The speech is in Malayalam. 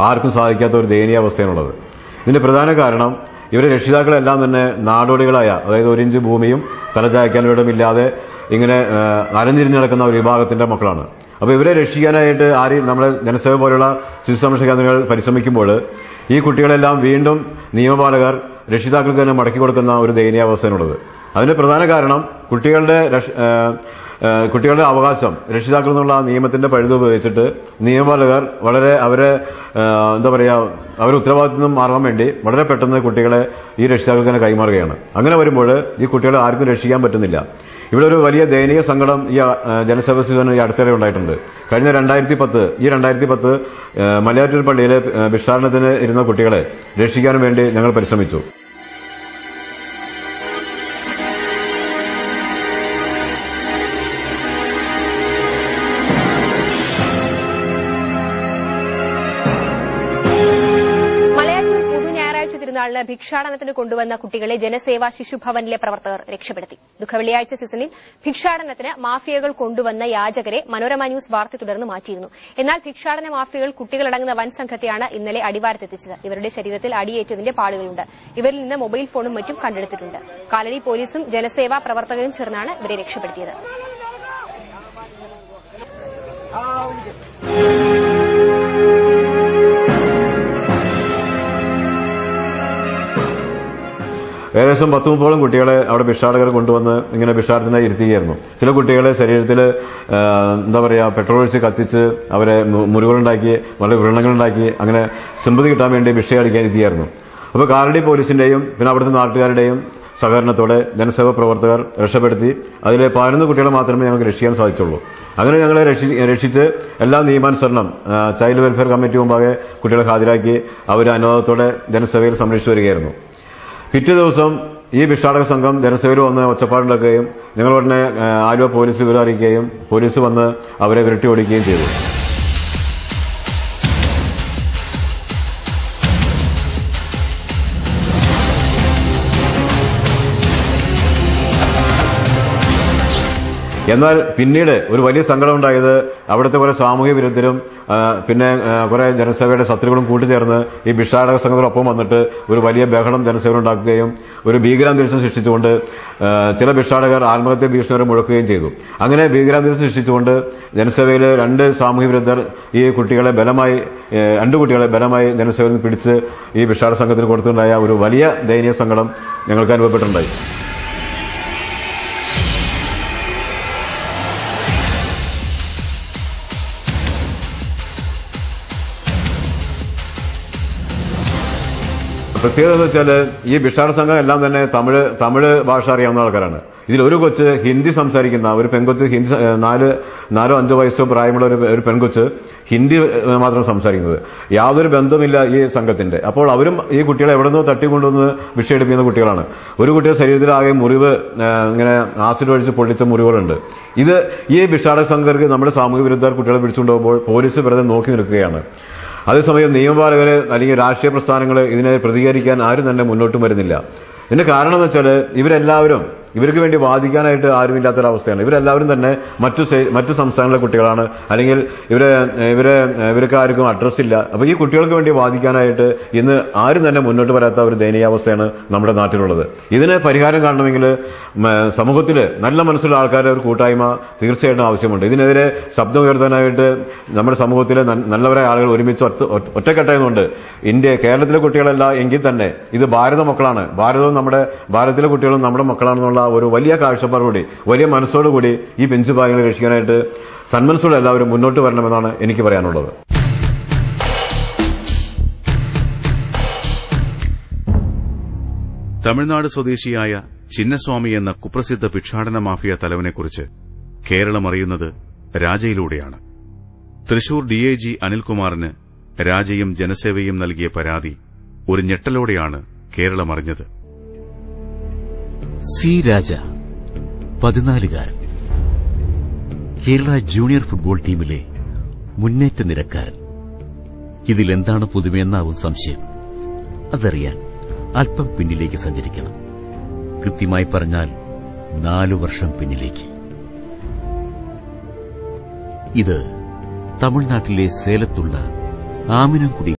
ആർക്കും സാധിക്കാത്ത ഒരു ദയനീയാവസ്ഥയാണുള്ളത്. ഇതിന്റെ പ്രധാന കാരണം ഇവരെ രക്ഷിതാക്കളെല്ലാം തന്നെ നാടോടികളായ, അതായത് 1 ഇഞ്ച് ഭൂമിയും തലചായ്ക്കാൻ ഇടമില്ലാതെ ഇങ്ങനെ അലഞ്ഞിരിഞ്ഞ് നടക്കുന്ന ഒരു വിഭാഗത്തിന്റെ മക്കളാണ്. അപ്പൊ ഇവരെ രക്ഷിക്കാനായിട്ട് നമ്മുടെ ജനസേവ പോലുള്ള ശിശു സംരക്ഷണ കേന്ദ്രങ്ങൾ പരിശ്രമിക്കുമ്പോൾ ഈ കുട്ടികളെല്ലാം വീണ്ടും നിയമപാലകർ രക്ഷിതാക്കൾക്ക് തന്നെ മടക്കി കൊടുക്കുന്ന ഒരു ദയനീയാവസ്ഥയാണുള്ളത്. അതിന്റെ പ്രധാന കാരണം കുട്ടികളുടെ അവകാശം രക്ഷിതാക്കൾ എന്നുള്ള നിയമത്തിന്റെ പഴുത് ഉപയോഗിച്ചിട്ട് നിയമപാലകർ വളരെ അവരെ അവരുടെ ഉത്തരവാദിത്തത്തിൽ നിന്നും മാറാൻ വേണ്ടി വളരെ പെട്ടെന്ന് കുട്ടികളെ ഈ രക്ഷിതാക്കൾക്ക് തന്നെ കൈമാറുകയാണ്. അങ്ങനെ വരുമ്പോൾ ഈ കുട്ടികളെ ആർക്കും രക്ഷിക്കാൻ പറ്റുന്നില്ല. ഇവിടെ ഒരു വലിയ ദയനീയ സങ്കടം ഈ ജനസേവ സീസൺ ഈ അടുത്തിടെ ഉണ്ടായിട്ടുണ്ട്. കഴിഞ്ഞ 2010 മലയാറ്റൂർ പള്ളിയിലെ ഭിക്ഷാടനത്തിന് ഇരുന്ന കുട്ടികളെ രക്ഷിക്കാൻ വേണ്ടി ഞങ്ങൾ പരിശ്രമിച്ചു. തിരുനാളിന് ഭിക്ഷാടനത്തിന് കൊണ്ടുവന്ന കുട്ടികളെ ജനസേവാ ശിശുഭവനിലെ പ്രവർത്തകർ രക്ഷപ്പെടുത്തി. ദുഃഖവെള്ളിയാഴ്ച സീസണിൽ ഭിക്ഷാടനത്തിന് മാഫിയകൾ കൊണ്ടുവന്ന യാചകരെ മനോരമ ന്യൂസ് വാർത്ത തുടർന്ന് മാറ്റിയിരുന്നു. എന്നാൽ ഭിക്ഷാടന മാഫിയകൾ കുട്ടികളടങ്ങുന്ന വൻ സംഘത്തെയാണ് ഇന്നലെ അടിവാരത്തെത്തിച്ചത്. ഇവരുടെ ശരീരത്തിൽ അടിയേറ്റതിന്റെ പാടുകളുണ്ട്. ഇവരിൽ നിന്ന് മൊബൈൽ ഫോണും മറ്റും കണ്ടെടുത്തിട്ടുണ്ട്. കാലടി പോലീസും ജനസേവാ പ്രവർത്തകരും ചേർന്നാണ് ഇവരെ രക്ഷപ്പെടുത്തിയത്. ഏകദേശം 10-30 കുട്ടികളെ അവിടെ ഭിക്ഷാടകർ കൊണ്ടുവന്ന് ഇങ്ങനെ ഭിക്ഷാടനത്തിനായി ഇരുത്തുകയായിരുന്നു. ചില കുട്ടികളെ ശരീരത്തിൽ പെട്രോൾ ഒഴിച്ച് കത്തിച്ച് അവരെ മുറിവുകളുണ്ടാക്കി, വളരെ വ്രണങ്ങളുണ്ടാക്കി, അങ്ങനെ സിമ്പതി കിട്ടാൻ വേണ്ടി ഭിക്ഷ അടിക്കാൻ ഇരുത്തിയായിരുന്നു. അപ്പോൾ കാലടി പോലീസിന്റെയും പിന്നെ അവിടുത്തെ നാട്ടുകാരുടെയും സഹകരണത്തോടെ ജനസേവ പ്രവർത്തകർ രക്ഷപ്പെടുത്തി. അതിലെ 11 കുട്ടികളെ മാത്രമേ ഞങ്ങൾക്ക് രക്ഷിക്കാൻ സാധിച്ചുള്ളൂ. അങ്ങനെ ഞങ്ങളെ രക്ഷിച്ച് എല്ലാ നിയമാനുസരണം ചൈൽഡ് വെൽഫെയർ കമ്മിറ്റി മുമ്പാകെ കുട്ടികളെ ഹാജരാക്കി അവരെ അനുവാദത്തോടെ ജനസേവയിൽ സംരക്ഷിച്ചു വരികയായിരുന്നു. പിറ്റേ ദിവസം ഈ ഭിക്ഷാടക സംഘം ജനസേവയിൽ വന്ന് ഒച്ചപ്പാടുണ്ടാക്കുകയും ഞങ്ങൾ ഉടനെ ആലുവ പോലീസിൽ വിവരം അറിയിക്കുകയും പോലീസ് വന്ന് അവരെ വിരട്ടി ഓടിക്കുകയും ചെയ്തു. എന്നാൽ പിന്നീട് ഒരു വലിയ സങ്കടമുണ്ടായത് അവിടുത്തെ കുറെ സാമൂഹ്യ വിരുദ്ധരും പിന്നെ കുറെ ജനസേവയുടെ ശത്രുക്കളും കൂട്ടിച്ചേർന്ന് ഈ ഭിക്ഷാടക സംഘത്തോടൊപ്പം വന്നിട്ട് ഒരു വലിയ ബഹളം ജനസേവ ഉണ്ടാക്കുകയും ഒരു ഭീകരാന്തരീക്ഷം സൃഷ്ടിച്ചുകൊണ്ട് ചില ഭിക്ഷാടകർ ആത്മഹത്യ ഭീഷണി വരെ മുഴക്കുകയും ചെയ്തു. അങ്ങനെ ഭീകരാന്തരീക്ഷം സൃഷ്ടിച്ചുകൊണ്ട് ജനസേവയിലെ 2 സാമൂഹ്യ വിരുദ്ധർ ഈ കുട്ടികളെ ബലമായി 2 കുട്ടികളെ ബലമായി ജനസേവയിൽ നിന്ന് പിടിച്ച് ഈ ഭിക്ഷാടക സംഘത്തിന് കൊടുത്തുണ്ടായ ഒരു വലിയ ദയനീയ സങ്കടം ഞങ്ങൾക്ക് അനുഭവപ്പെട്ടിട്ടുണ്ടായി. പ്രത്യേകത എന്ന് വെച്ചാൽ ഈ ഭിക്ഷാട സംഘം എല്ലാം തന്നെ തമിഴ് ഭാഷ അറിയാവുന്ന ആൾക്കാരാണ്. ഇതിലൊരു കൊച്ച് ഹിന്ദി സംസാരിക്കുന്ന ഒരു പെൺകൊച്ച്, ഹിന്ദി 4-5 വയസ്സോ പ്രായമുള്ള ഒരു പെൺകൊച്ച് ഹിന്ദി മാത്രം സംസാരിക്കുന്നത്. യാതൊരു ബന്ധമില്ല ഈ സംഘത്തിന്റെ. അപ്പോൾ അവരും ഈ കുട്ടികളെ എവിടെ നിന്നോ തട്ടിക്കൊണ്ടുവന്ന് ഭിക്ഷ എടുപ്പിക്കുന്ന കുട്ടികളാണ്. ഒരു കുട്ടിയുടെ ശരീരത്തിലാകെ മുറിവ്, ഇങ്ങനെ ആസിഡ് ഒഴിച്ച് പൊള്ളിച്ച മുറിവുകളുണ്ട്. ഈ ഭിക്ഷാടക സംഘർക്ക് നമ്മുടെ സാമൂഹ്യ വിരുദ്ധർ കുട്ടികളെ പിടിച്ചുകൊണ്ടുപോകുമ്പോൾ പോലീസ് വെറുതെ നോക്കി നിൽക്കുകയാണ്. അതേസമയം നിയമപാലകർ അല്ലെങ്കിൽ രാഷ്ട്രീയ പ്രസ്ഥാനങ്ങൾ ഇതിനെ പ്രതികരിക്കാൻ ആരും തന്നെ മുന്നോട്ടും വരുന്നില്ല. ഇതിന്റെ കാരണം എന്ന് വെച്ചാൽ ഇവർക്ക് വേണ്ടി വാദിക്കാനായിട്ട് ആരുമില്ലാത്തൊരവസ്ഥയാണ്. ഇവരെല്ലാവരും തന്നെ മറ്റു സംസ്ഥാനങ്ങളിലെ കുട്ടികളാണ്, അല്ലെങ്കിൽ ഇവർക്ക് ആർക്കും അഡ്രസ് ഇല്ല. അപ്പൊ ഈ കുട്ടികൾക്ക് വേണ്ടി വാദിക്കാനായിട്ട് ഇന്ന് ആരും തന്നെ മുന്നോട്ട് വരാത്ത ഒരു ദയനീയാവസ്ഥയാണ് നമ്മുടെ നാട്ടിലുള്ളത്. ഇതിന് പരിഹാരം കാണണമെങ്കിൽ സമൂഹത്തിൽ നല്ല മനസ്സുള്ള ആൾക്കാരുടെ ഒരു കൂട്ടായ്മ തീർച്ചയായിട്ടും ആവശ്യമുണ്ട്. ഇതിനെതിരെ ശബ്ദം ഉയർത്താനായിട്ട് നമ്മുടെ സമൂഹത്തിലെ നല്ലവരായ ആളുകൾ ഒരുമിച്ച് ഒറ്റക്കെട്ടായതുകൊണ്ട് കേരളത്തിലെ കുട്ടികളല്ല എങ്കിൽ തന്നെ ഇത് ഭാരത മക്കളാണ്, ഭാരതത്തിലെ കുട്ടികളും നമ്മുടെ മക്കളാണെന്നുള്ള ഒരു വലിയ കാഴ്ചപ്പാടോടുകൂടി, വലിയ മനസ്സോടുകൂടി ഈ ബെഞ്ച് ഭാഗങ്ങളെ രക്ഷിക്കാനായിട്ട് സന്മനസ്സോടെ എല്ലാവരും മുന്നോട്ട് വരണമെന്നാണ് എനിക്ക് പറയാനുള്ളത്. തമിഴ്നാട് സ്വദേശിയായ ചിന്നസ്വാമി എന്ന കുപ്രസിദ്ധ ഭിക്ഷാടന മാഫിയ തലവനെക്കുറിച്ച് കേരളം അറിയുന്നത് രാജയിലൂടെയാണ്. തൃശൂർ ഡിഐജി അനിൽകുമാറിന് രാജയും ജനസേവയും നൽകിയ പരാതി ഒരു ഞെട്ടലോടെയാണ് കേരളം അറിഞ്ഞത്. സി രാജ 14കാരൻ, കേരള ജൂനിയർ ഫുട്ബോൾ ടീമിലെ മുന്നേറ്റ നിരക്കാരൻ. ഇതിലെന്താണ് പുതുമയെന്നാവും സംശയം. അതറിയാൻ അല്പം പിന്നിലേക്ക് സഞ്ചരിക്കണം. കൃത്യമായി പറഞ്ഞാൽ 4 വർഷം പിന്നിലേക്ക്. ഇത് തമിഴ്നാട്ടിലെ സേലത്തുള്ള ആമിനംകുടി